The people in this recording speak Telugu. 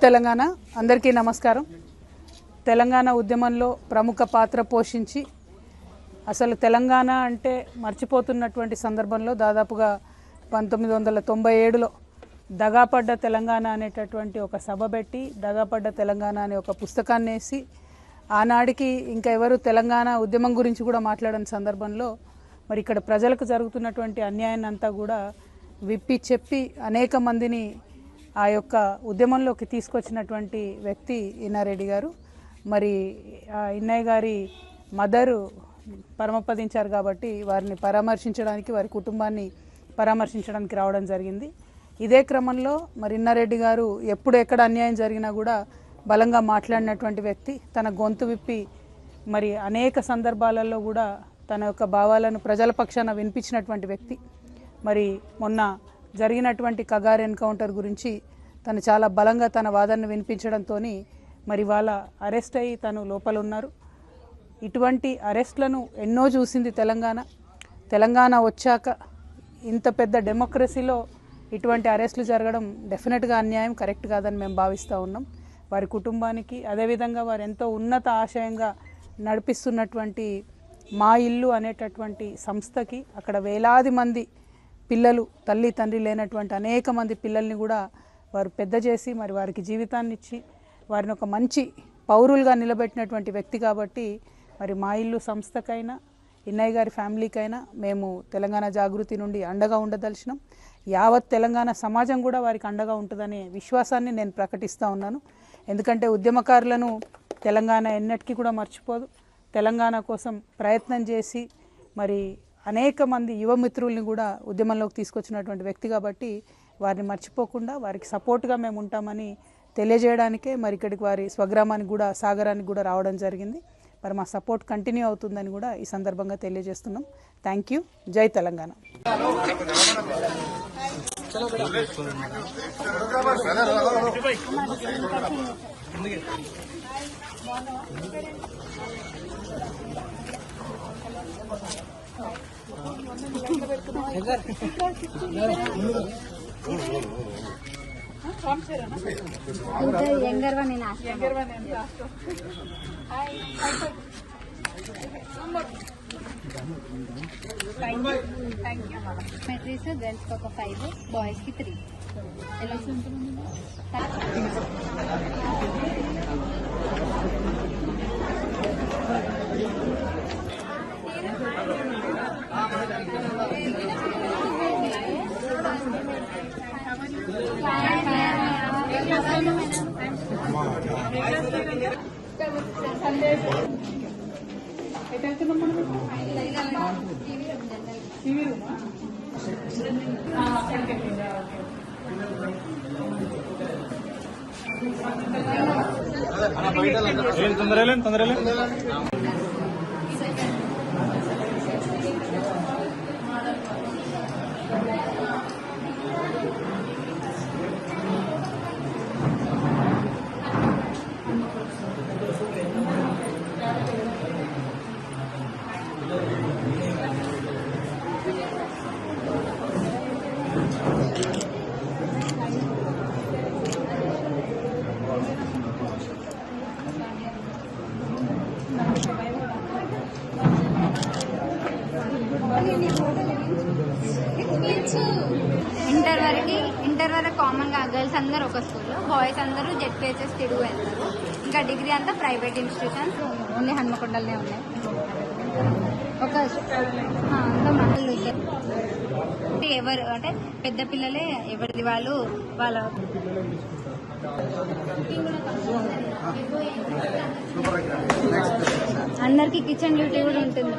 తెలంగాణ అందరికీ నమస్కారం. తెలంగాణ ఉద్యమంలో ప్రముఖ పాత్ర పోషించి అసలు తెలంగాణ అంటే మర్చిపోతున్నటువంటి సందర్భంలో దాదాపుగా 1997లో దగాపడ్డ తెలంగాణ అనేటటువంటి ఒక సభ పెట్టి దగాపడ్డ తెలంగాణ అనే ఒక పుస్తకాన్ని వేసి ఆనాడికి ఇంకా ఎవరు తెలంగాణ ఉద్యమం గురించి కూడా మాట్లాడని సందర్భంలో మరి ఇక్కడ ప్రజలకు జరుగుతున్నటువంటి అన్యాయాన్ని అంతా కూడా విప్పి చెప్పి అనేక మందిని ఆ యొక్క ఉద్యమంలోకి తీసుకొచ్చినటువంటి వ్యక్తి ఇన్నారెడ్డి గారు. మరి ఇన్నయ్య గారి మదరు పరమపదించారు కాబట్టి వారిని పరామర్శించడానికి వారి కుటుంబాన్ని పరామర్శించడానికి రావడం జరిగింది. ఇదే క్రమంలో మరి ఇన్నారెడ్డి గారు ఎప్పుడు ఎక్కడ అన్యాయం జరిగినా కూడా బలంగా మాట్లాడినటువంటి వ్యక్తి, తన గొంతు విప్పి మరి అనేక సందర్భాలలో కూడా తన యొక్క భావాలను ప్రజల పక్షాన వినిపించినటువంటి వ్యక్తి. మరి మొన్న జరిగినటువంటి కగార్ ఎన్కౌంటర్ గురించి తను చాలా బలంగా తన వాదనను వినిపించడంతో మరి వాళ్ళ అరెస్ట్ అయ్యి తను లోపల ఉన్నారు. ఇటువంటి అరెస్ట్లను ఎన్నో చూసింది తెలంగాణ వచ్చాక ఇంత పెద్ద డెమోక్రసీలో ఇటువంటి అరెస్టులు జరగడం డెఫినెట్గా అన్యాయం, కరెక్ట్ కాదని మేము భావిస్తూ ఉన్నాం. వారి కుటుంబానికి అదేవిధంగా వారు ఎంతో ఉన్నత ఆశయంగా నడిపిస్తున్నటువంటి మా ఇల్లు అనేటటువంటి సంస్థకి అక్కడ వేలాది మంది పిల్లలు, తల్లి తండ్రి లేనటువంటి అనేక మంది పిల్లల్ని కూడా వారు పెద్ద చేసి మరి వారికి జీవితాన్ని ఇచ్చి వారిని ఒక మంచి పౌరులుగా నిలబెట్టినటువంటి వ్యక్తి కాబట్టి మరి మా ఇల్లు సంస్థకైనా ఇన్నయ్య గారి ఫ్యామిలీకైనా మేము తెలంగాణ జాగృతి నుండి అండగా ఉండదలిచినాం. యావత్ తెలంగాణ సమాజం కూడా వారికి అండగా ఉంటుందనే విశ్వాసాన్ని నేను ప్రకటిస్తూ ఉన్నాను. ఎందుకంటే ఉద్యమకారులను తెలంగాణ ఎన్నటికీ కూడా మర్చిపోదు. తెలంగాణ కోసం ప్రయత్నం చేసి మరి అనేక మంది యువమిత్రుల్ని కూడా ఉద్యమంలోకి తీసుకొచ్చినటువంటి వ్యక్తి కాబట్టి వారిని మర్చిపోకుండా వారికి సపోర్ట్గా మేము ఉంటామని తెలియజేయడానికే మరి ఇక్కడికి వారి స్వగ్రామానికి కూడా సాగరానికి కూడా రావడం జరిగింది. మరి మా సపోర్ట్ కంటిన్యూ అవుతుందని కూడా ఈ సందర్భంగా తెలియజేస్తున్నాం. Thank you. జై తెలంగాణ. మెట్రీస్ గర్ల్స్ ఒక 5, బాయ్స్ కి 3. ఎలా తొందరలే ఇంటర్ వరకు కామన్ గా గర్ల్స్ అందరూ ఒక స్కూల్లో, బాయ్స్ అందరూ జెడ్పీహెచ్ఎస్ తిరుగు వెళ్తారు. ఇంకా డిగ్రీ అంతా ప్రైవేట్ ఇన్స్టిట్యూషన్స్, ఓన్లీ హన్మకొండలనే ఉన్నాయి. ఒక ఎవరు అంటే పెద్ద పిల్లలే ఎవరిది వాళ్ళు వాళ్ళ అందరికి కిచెన్ డ్యూటీ కూడా ఉంటుంది.